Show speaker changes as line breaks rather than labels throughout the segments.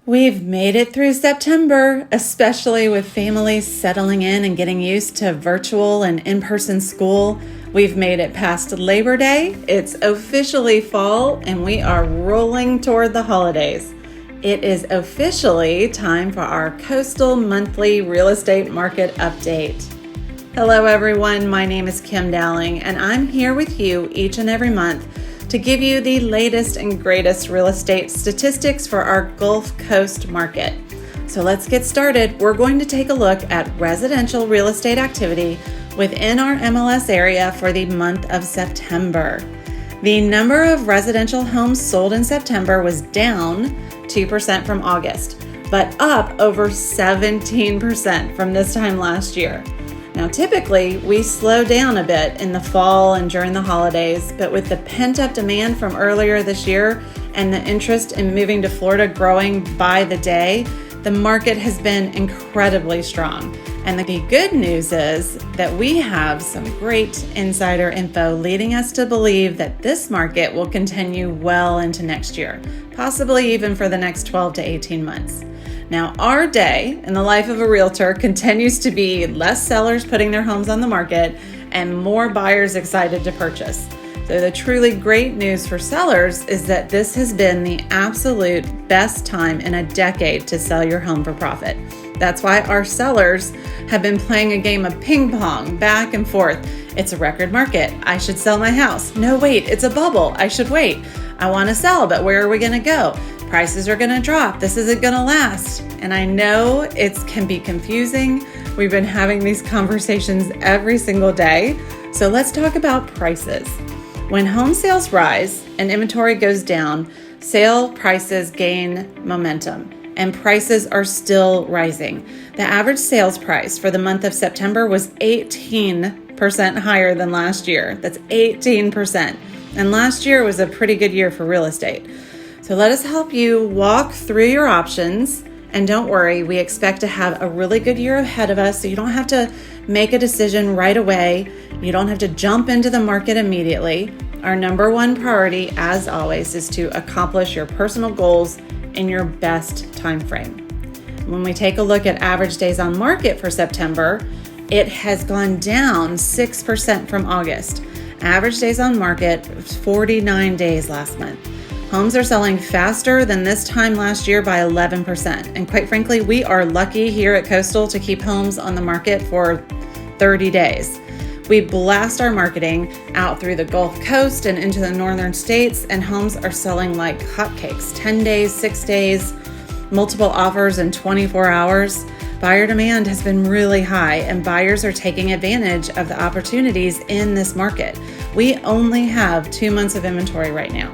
We've made it through September, especially with families settling in and getting used to virtual and in-person school. We've made it past Labor Day. It's officially fall and we are rolling toward the holidays. It is officially time for our Coastal Monthly Real Estate Market Update. Hello everyone, my name is Kim Dowling and I'm here with you each and every month to give you the latest and greatest real estate statistics for our Gulf Coast market. So let's get started. We're going to take a look at residential real estate activity within our MLS area for the month of September. The number of residential homes sold in September was down 2% from August, but up over 17% from this time last year. Now, typically, we slow down a bit in the fall and during the holidays, but with the pent-up demand from earlier this year and the interest in moving to Florida growing by the day, the market has been incredibly strong. And the good news is that we have some great insider info leading us to believe that this market will continue well into next year, possibly even for the next 12 to 18 months. Now, our day in the life of a realtor continues to be less sellers putting their homes on the market and more buyers excited to purchase. So the truly great news for sellers is that this has been the absolute best time in a decade to sell your home for profit. That's why our sellers have been playing a game of ping pong back and forth. It's a record market. I should sell my house. No, wait, it's a bubble. I should wait. I want to sell, but where are we going to go? Prices are going to drop. This isn't going to last. And I know it can be confusing. We've been having these conversations every single day. So let's talk about prices. When home sales rise and inventory goes down, sale prices gain momentum and prices are still rising. The average sales price for the month of September was 18% higher than last year. That's 18%. And last year was a pretty good year for real estate. So let us help you walk through your options. And don't worry, we expect to have a really good year ahead of us. So you don't have to make a decision right away. You don't have to jump into the market immediately. Our number one priority, as always, is to accomplish your personal goals in your best time frame. When we take a look at average days on market for September, it has gone down 6% from August. Average days on market was 49 days last month. Homes are selling faster than this time last year by 11%. And quite frankly, we are lucky here at Coastal to keep homes on the market for 30 days. We blast our marketing out through the Gulf Coast and into the northern states, and homes are selling like hotcakes. 10 days, 6 days, multiple offers in 24 hours. Buyer demand has been really high, and buyers are taking advantage of the opportunities in this market. We only have 2 months of inventory right now.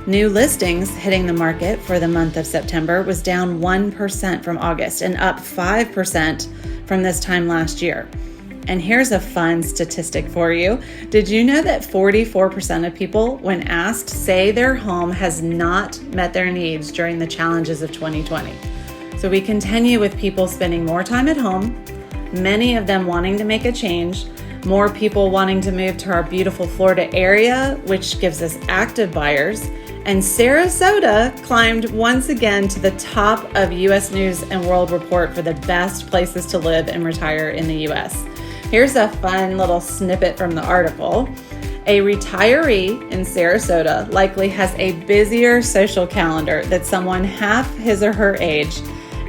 New listings hitting the market for the month of September was down 1% from August and up 5% from this time last year. And here's a fun statistic for you. Did you know that 44% of people, when asked, say their home has not met their needs during the challenges of 2020? So we continue with people spending more time at home, many of them wanting to make a change, more people wanting to move to our beautiful Florida area, which gives us active buyers. And Sarasota climbed once again to the top of U.S. News and World Report for the best places to live and retire in the U.S. Here's a fun little snippet from the article. A retiree in Sarasota likely has a busier social calendar than someone half his or her age,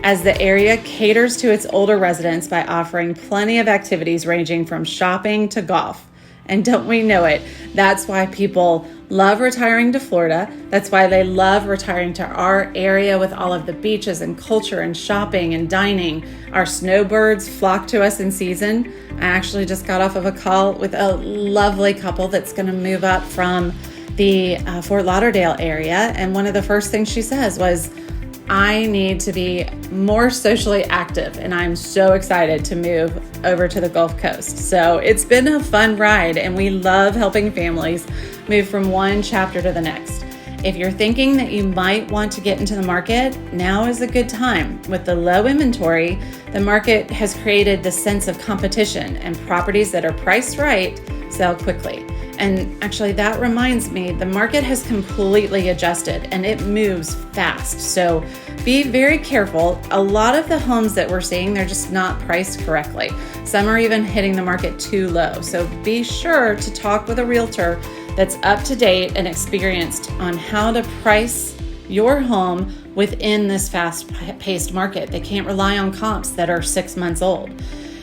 as the area caters to its older residents by offering plenty of activities ranging from shopping to golf. And don't we know it? That's why people love retiring to Florida. That's why they love retiring to our area with all of the beaches and culture and shopping and dining. Our snowbirds flock to us in season. I actually just got off of a call with a lovely couple that's going to move up from the Fort Lauderdale area. And one of the first things she says was, I need to be more socially active, and I'm so excited to move over to the Gulf Coast. So it's been a fun ride, and we love helping families move from one chapter to the next. If you're thinking that you might want to get into the market, now is a good time. With the low inventory, the market has created the sense of competition, and properties that are priced right sell quickly. And actually, that reminds me, the market has completely adjusted and it moves fast. So be very careful. A lot of the homes that we're seeing, they're just not priced correctly. Some are even hitting the market too low. So be sure to talk with a realtor that's up to date and experienced on how to price your home within this fast-paced market. They can't rely on comps that are 6 months old.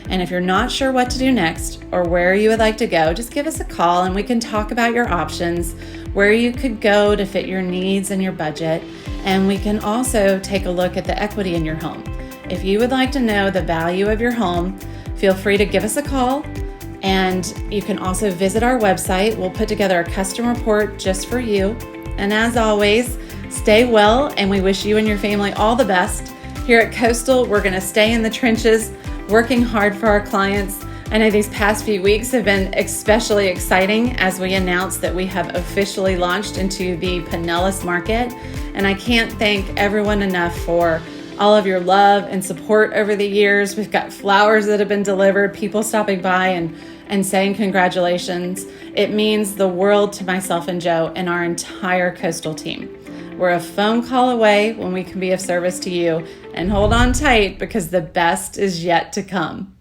And if you're not sure what to do next or where you would like to go, just give us a call and we can talk about your options, where you could go to fit your needs and your budget. And we can also take a look at the equity in your home. If you would like to know the value of your home, feel free to give us a call. And you can also visit our website. We'll put together a custom report just for you. And as always, stay well, and we wish you and your family all the best. Here at Coastal, we're going to stay in the trenches, working hard for our clients. I know these past few weeks have been especially exciting as we announced that we have officially launched into the Pinellas market. And I can't thank everyone enough for all of your love and support over the years. We've got flowers that have been delivered, people stopping by and saying congratulations. It means the world to myself and Joe and our entire Coastal team. We're a phone call away when we can be of service to you, and hold on tight because the best is yet to come.